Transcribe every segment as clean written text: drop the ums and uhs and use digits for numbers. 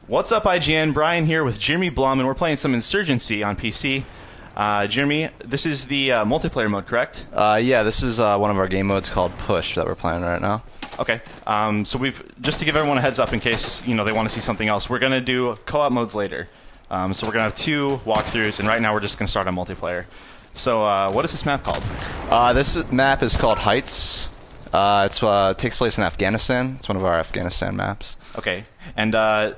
What's up, IGN? Brian here with Jeremy Blum, and we're playing some Insurgency on PC. Jeremy, this is the multiplayer mode, correct? Yeah, this is one of our game modes called Push that we're playing right now. Okay. So just to give everyone a heads up in case they want to see something else, we're going to do co-op modes later. So we're going to have 2 walkthroughs, and right now we're just going to start on multiplayer. So what is this map called? This map is called Heights. It takes place in Afghanistan. It's one of our Afghanistan maps. Okay. And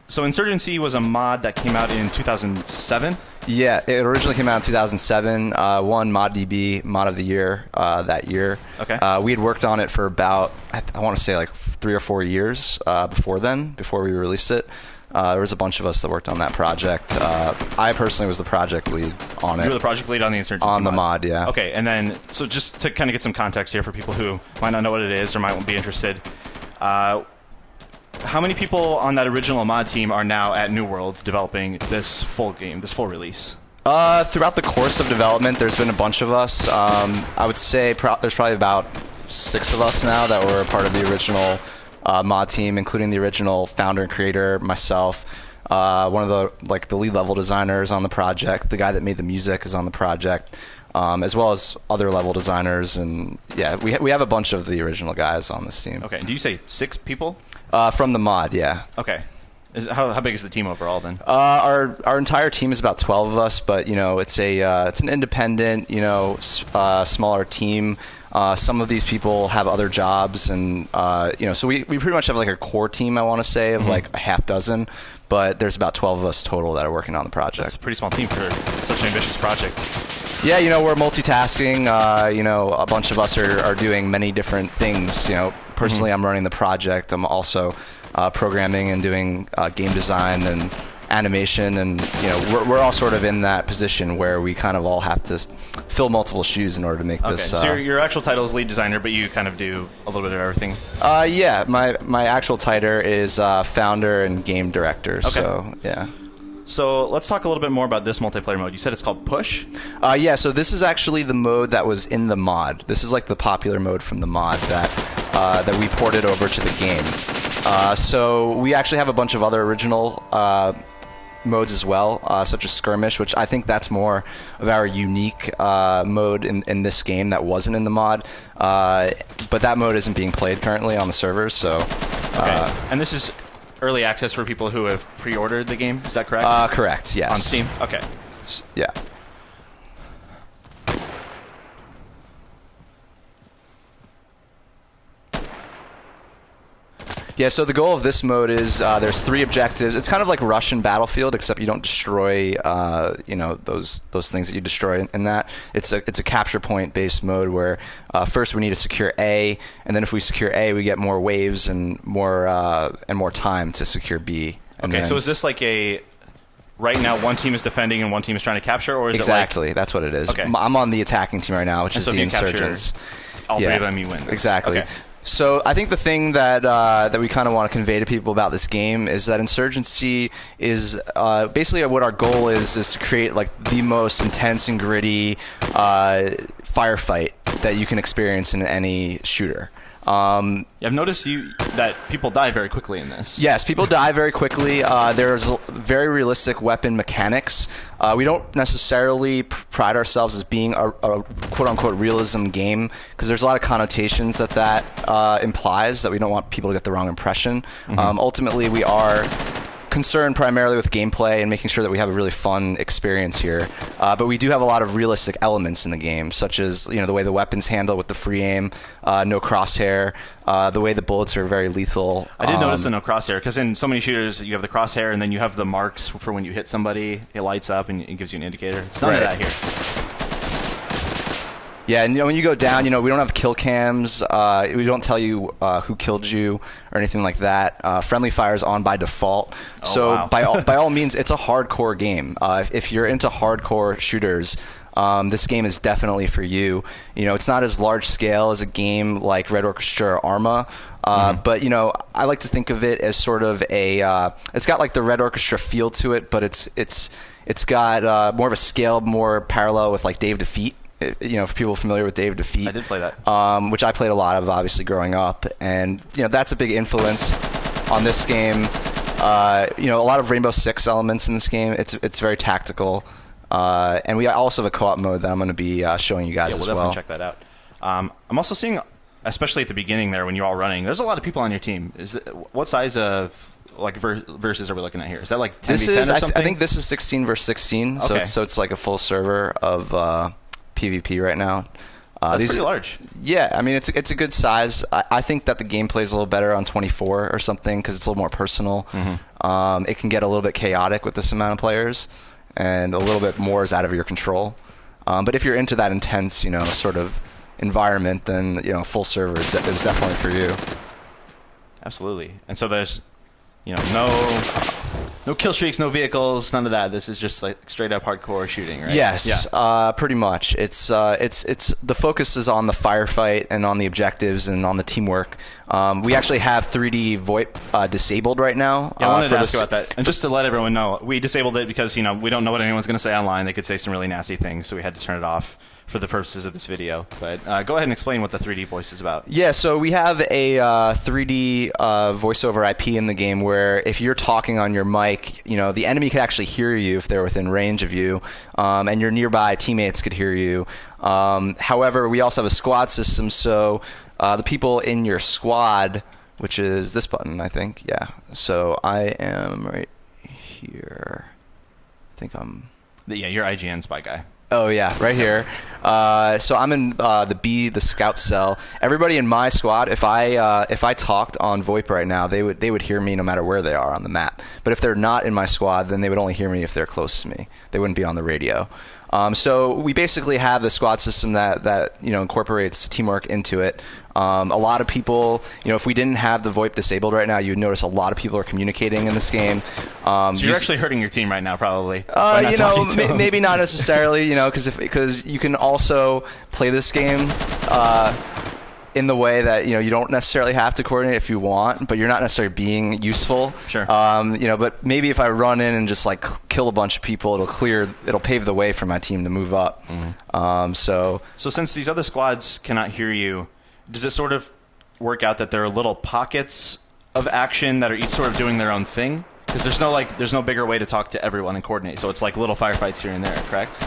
so Insurgency was a mod that came out in 2007? Yeah, it originally came out in 2007. Won ModDB Mod of the Year that year. Okay. We had worked on it for about, I want to say like 3 or 4 years before we released it. There was a bunch of us that worked on that project. I personally was the project lead on it. You were the project lead on the Insurgency mod? On the mod, yeah. Okay, and then, so just to kind of get some context here for people who might not know what it is or might be interested, how many people on that original mod team are now at New World developing this full game, this full release? Throughout the course of development, there's been a bunch of us. I would say there's probably about 6 of us now that were a part of the original mod team, including the original founder and creator, myself. One of the lead level designers on the project, the guy that made the music is on the project, as well as other level designers, and yeah, we have a bunch of the original guys on this team. Okay, and do you say 6 people? From the mod, yeah. Okay. How big is the team overall then? Our entire team is about 12 of us, but it's an independent, smaller team. Some of these people have other jobs, and so we pretty much have like a core team, I want to say, of like a half dozen, but there's about 12 of us total that are working on the project. That's a pretty small team for such an ambitious project. Yeah, we're multitasking. A bunch of us are doing many different things. Personally, I'm running the project. I'm also programming and doing game design and animation, and we're all sort of in that position where we kind of all have to fill multiple shoes in order to make this. So your actual title is lead designer, but you kind of do a little bit of everything. Yeah, my actual title is founder and game director. Okay. So yeah. So let's talk a little bit more about this multiplayer mode. You said it's called Push? Yeah, so this is actually the mode that was in the mod. This is like the popular mode from the mod that we ported over to the game. So we actually have a bunch of other original modes as well, such as Skirmish, which I think that's more of our unique mode in this game that wasn't in the mod. But that mode isn't being played currently on the servers, so... Okay. And this is early access for people who have pre-ordered the game, is that correct? Correct, yes. On Steam? Okay. Yeah. Yeah, so the goal of this mode is there's 3 objectives. It's kind of like Russian Battlefield, except you don't destroy those things that you destroy in that. It's a capture point based mode where first we need to secure A, and then if we secure A, we get more waves and more time to secure B. Okay, so is this like right now one team is defending and one team is trying to capture, or is exactly, it like... that's what it is. Okay. I'm on the attacking team right now, which is so the Insurgents. All 3 of them, you win. Exactly. Okay. So I think the thing that we kind of want to convey to people about this game is that Insurgency is basically what our goal is to create like the most intense and gritty firefight that you can experience in any shooter. I've noticed that people die very quickly in this. Yes, people die very quickly. There's very realistic weapon mechanics. We don't necessarily pride ourselves as being a quote-unquote realism game, because there's a lot of connotations that implies that we don't want people to get the wrong impression. Ultimately, we are concerned primarily with gameplay and making sure that we have a really fun experience here. But we do have a lot of realistic elements in the game, such as the way the weapons handle with the free aim, no crosshair, the way the bullets are very lethal. I did notice the no crosshair, because in so many shooters you have the crosshair and then you have the marks for when you hit somebody. It lights up and it gives you an indicator. It's none of that here. Yeah, and when you go down, we don't have kill cams. We don't tell you who killed you or anything like that. Friendly fire is on by default. Oh, so wow. by all means, it's a hardcore game. If you're into hardcore shooters, this game is definitely for you. It's not as large scale as a game like Red Orchestra or Arma, but I like to think of it as sort of it's got like the Red Orchestra feel to it, but it's got more of a scale, more parallel with like Dave Defeat. For people familiar with Dave Defeat. I did play that. Which I played a lot of, obviously, growing up. And, that's a big influence on this game. You know, a lot of Rainbow Six elements in this game. It's very tactical. And we also have a co-op mode that I'm going to be showing you guys as well. Yeah, we'll definitely check that out. I'm also seeing, especially at the beginning there when you're all running, there's a lot of people on your team. What size of like versus are we looking at here? Is that like 10v10 or something? I think this is 16 versus 16, Okay. so it's like a full server of PvP right now. That's pretty large. Yeah, I mean, it's a good size. I think that the gameplay is a little better on 24 or something because it's a little more personal. It can get a little bit chaotic with this amount of players, and a little bit more is out of your control. But if you're into that intense, you know, sort of environment, then, you know, full server is definitely for you. Absolutely. And so there's, you know, no kill streaks, no vehicles, none of that. This is just like straight up hardcore shooting, right? Yes, pretty much. It's the focus is on the firefight and on the objectives and on the teamwork. We actually have 3D VoIP disabled right now. Yeah, I wanted to ask about that. And just to let everyone know, we disabled it because, you know, we don't know what anyone's going to say online. They could say some really nasty things, so we had to turn it off for the purposes of this video. But go ahead and explain what the 3D voice is about. Yeah, so we have a 3D voice over IP in the game where if you're talking on your mic, you know, the enemy could actually hear you if they're within range of you, and your nearby teammates could hear you. However, we also have a squad system, so the people in your squad, which is this button, I think, yeah. So I am right here. I think I'm... Yeah, you're IGN spy guy. Oh yeah, right here. So I'm in the scout cell. Everybody in my squad, if I talked on VoIP right now, they would hear me no matter where they are on the map. But if they're not in my squad, then they would only hear me if they're close to me. They wouldn't be on the radio. So we basically have the squad system that you know, incorporates teamwork into it. A lot of people, you know, if we didn't have the VoIP disabled right now, you would notice a lot of people are communicating in this game. So you're actually hurting your team right now, probably. You know, maybe not necessarily, you know, because you can also play this game in the way that, you know, you don't necessarily have to coordinate if you want, but you're not necessarily being useful. Sure. You know, but maybe if I run in and just like kill a bunch of people, it'll pave the way for my team to move up. So since these other squads cannot hear you, does it sort of work out that there are little pockets of action that are each sort of doing their own thing? Because there's no bigger way to talk to everyone and coordinate. So it's like little firefights here and there, correct?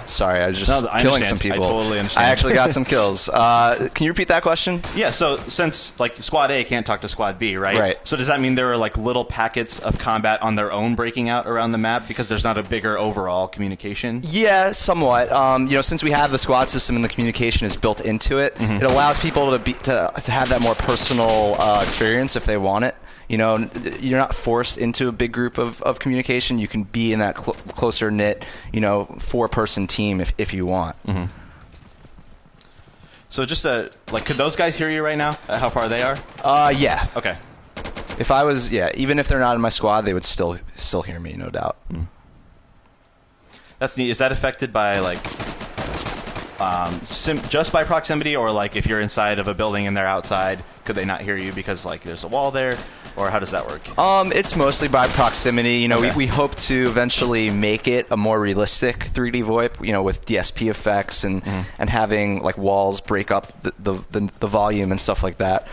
Sorry, I was just killing some people. I totally understand. I actually got some kills. Can you repeat that question? Yeah, so since like Squad A can't talk to Squad B, right? Right. So does that mean there are like little packets of combat on their own breaking out around the map because there's not a bigger overall communication? Yeah, somewhat. You know, since we have the squad system and the communication is built into it, it allows people to have that more personal experience if they want it. You know, you're not forced into a big group of communication. You can be in that closer knit, you know, 4-person team if you want. So just like, could those guys hear you right now? How far they are? Yeah. Okay. If I was, yeah, even if they're not in my squad, they would still hear me, no doubt. That's neat. Is that affected by like just by proximity, or like if you're inside of a building and they're outside, could they not hear you because like there's a wall there? Or how does that work? It's mostly by proximity. You know, Okay. we hope to eventually make it a more realistic 3D VoIP. You know, with DSP effects and having like walls break up the volume and stuff like that.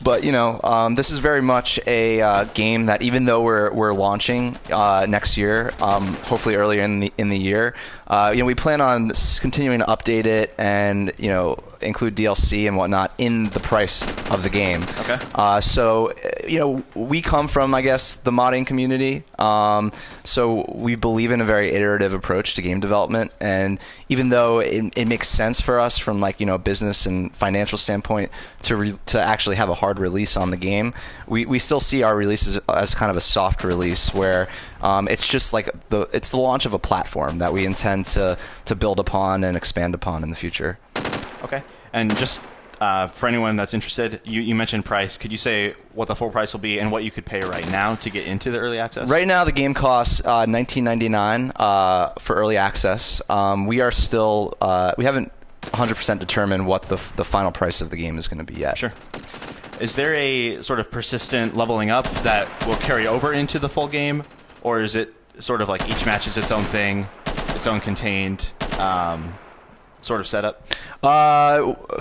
But you know, this is very much a game that, even though we're launching next year, hopefully earlier in the year, you know, we plan on continuing to update it and, you know, include DLC and whatnot in the price of the game. Okay. So, you know, we come from, I guess, the modding community. So we believe in a very iterative approach to game development. And even though it makes sense for us from, like, you know, business and financial standpoint to actually have a hard release on the game, we still see our releases as kind of a soft release where it's just like it's the launch of a platform that we intend to build upon and expand upon in the future. Okay. And just for anyone that's interested, you mentioned price. Could you say what the full price will be and what you could pay right now to get into the early access? Right now, the game costs $19.99 for early access. We are still we haven't 100% determined what the final price of the game is going to be yet. Sure. Is there a sort of persistent leveling up that will carry over into the full game, or is it sort of like each match is its own thing, its own contained sort of setup?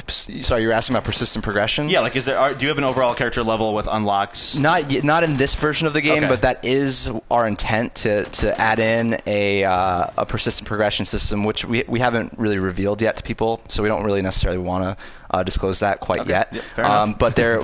Sorry, you're asking about persistent progression? Yeah, like do you have an overall character level with unlocks? Not in this version of the game, Okay. but that is our intent to add in a persistent progression system, which we haven't really revealed yet to people, so we don't really necessarily want to disclose that quite yet. Yep, fair enough.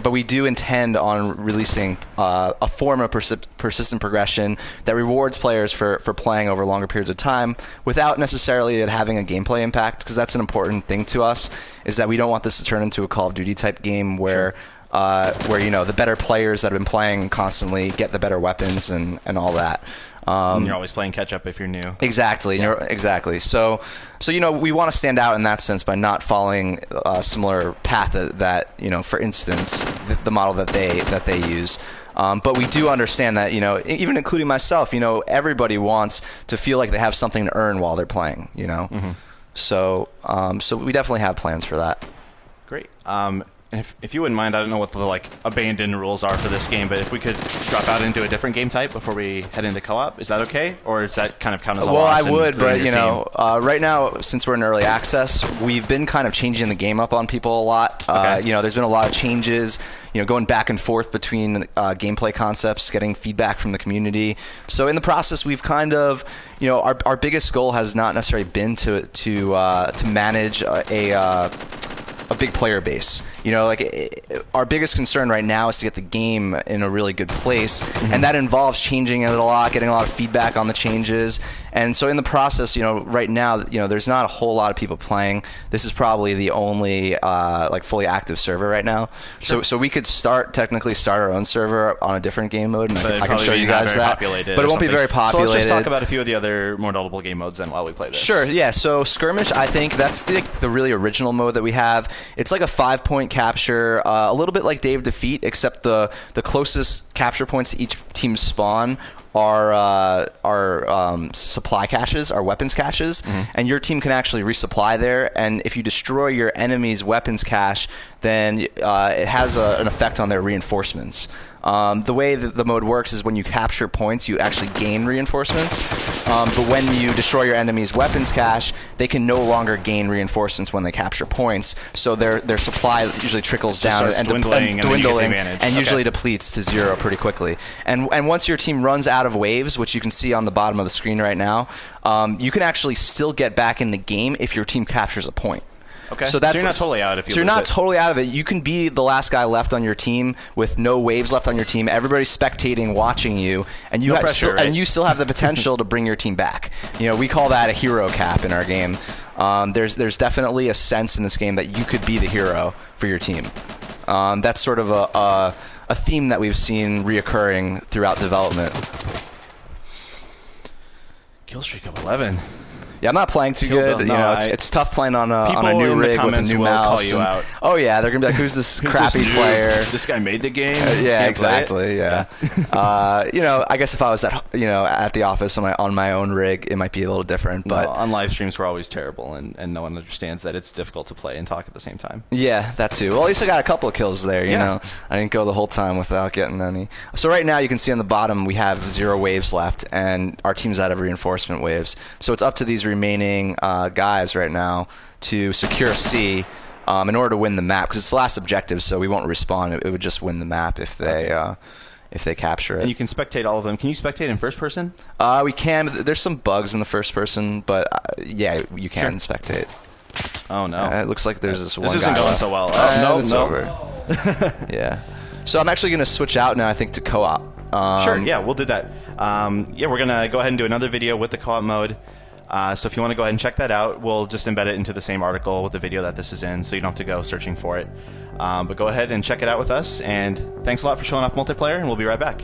But we do intend on releasing a form of persistent progression that rewards players for playing over longer periods of time without necessarily it having a gameplay impact, because that's an important thing to us, is that we don't want this to turn into a Call of Duty type game where the better players that have been playing constantly get the better weapons and all that. You're always playing catch up if you're new. Exactly. Yeah. Exactly. So we want to stand out in that sense by not following a similar path that for instance, the model that they use. But we do understand that, even including myself, everybody wants to feel like they have something to earn while they're playing, Mm-hmm. So we definitely have plans for that. Great. If you wouldn't mind, I don't know what the abandoned rules are for this game, but if we could drop out into a different game type before we head into co-op, is that okay? Or does that kind of count as a loss? Well, I would, but right now, since we're in early access, we've been kind of changing the game up on people a lot. Okay. There's been a lot of changes, going back and forth between gameplay concepts, getting feedback from the community. So in the process, we've kind of, our biggest goal has not necessarily been to manage a big player base. Our biggest concern right now is to get the game in a really good place, and that involves changing it a lot, getting a lot of feedback on the changes. And so in the process, right now, there's not a whole lot of people playing. This is probably the only fully active server right now. Sure. So we could technically start our own server on a different game mode, and I can show you guys that. But it won't be very populated. So let's just talk about a few of the other more notable game modes then while we play this. Sure, yeah. So Skirmish, I think that's the really original mode that we have. It's like a 5-point capture, a little bit like Dave Defeat, except the closest capture points to each team's spawn are supply caches, are weapons caches, and your team can actually resupply there. And if you destroy your enemy's weapons cache, then it has an effect on their reinforcements. The way that the mode works is when you capture points, you actually gain reinforcements. But when you destroy your enemy's weapons cache, they can no longer gain reinforcements when they capture points. So their supply usually trickles down and dwindling and usually depletes to 0 pretty quickly. And once your team runs out of waves, which you can see on the bottom of the screen right now, you can actually still get back in the game if your team captures a point. Okay. So you're not totally out if you lose So you're not it. totally out of it. You can be the last guy left on your team with no waves left on your team. Everybody's spectating, watching you, and you and you still have the potential to bring your team back. We call that a hero cap in our game. There's definitely a sense in this game that you could be the hero for your team. That's sort of a theme that we've seen reoccurring throughout development. Kill streak of 11. Yeah, I'm not playing too good. It's tough playing on a new rig with a new mouse. Call you out. Oh yeah, they're gonna be like, "Who's this crappy player?" This guy made the game. Yeah, exactly. Yeah. I guess if I was at the office on my own rig, it might be a little different. But on live streams, we're always terrible, and no one understands that it's difficult to play and talk at the same time. Yeah, that too. Well, at least I got a couple of kills there. You know, I didn't go the whole time without getting any. So right now, you can see on the bottom we have 0 waves left, and our team's out of reinforcement waves. So it's up to these remaining guys right now to secure C in order to win the map, because it's the last objective, so we won't respawn. It would just win the map if they capture it. And you can spectate all of them. Can you spectate in first person? We can. There's some bugs in the first person, but yeah, you can spectate. Oh no! It looks like there's this one guy. This isn't going left. so well. Oh, It's over. Yeah. So I'm actually going to switch out now, I think, to co-op. Sure. Yeah, we'll do that. Yeah, we're going to go ahead and do another video with the co-op mode. So if you want to go ahead and check that out, we'll just embed it into the same article with the video that this is in, so you don't have to go searching for it. But go ahead and check it out with us, and thanks a lot for showing off multiplayer, and we'll be right back.